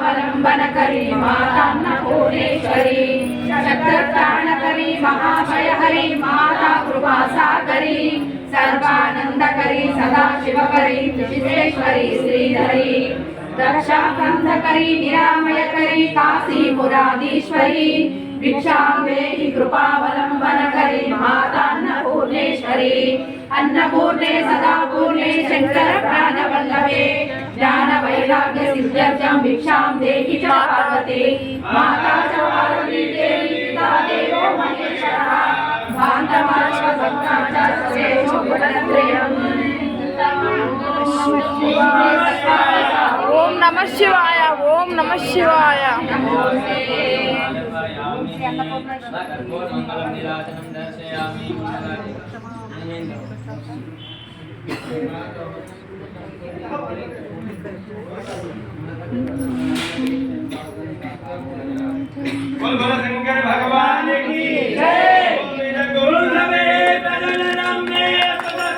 कृपावलंबन करी माता अन्नपूर्णेश्वरी शत्रत्राण करी महाभय हरी माता कृपा सागरी सर्वानंद करी सदा शिव करी विश्वेश्वरी श्रीधरी रक्षाकंध करी निरामय करी काशीपुराधीश्वरी भिक्षां देहि कृपावलंबन करी माता अन्नपूर्णेश्वरी अन्नपूर्णे सदा पूर्णे शंकर प्राणवल्लभे ज्ञान वैराग्य सिद्ध्यर्थं भिक्षां देहि च पार्वती माता च पार्वती देवी पिता देवो महेश्वरः भान्तमाश्व भक्ता च सर्वेषु गुणत्रयम् ओम नमः शिवाय ओम नमः शिवाय बोल बोलो शंकर भगवान की जय। बोल समेत नाम में सदा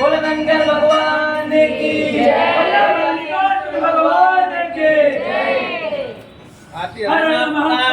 बोल शंकर भगवान की जय भगवान की जय हर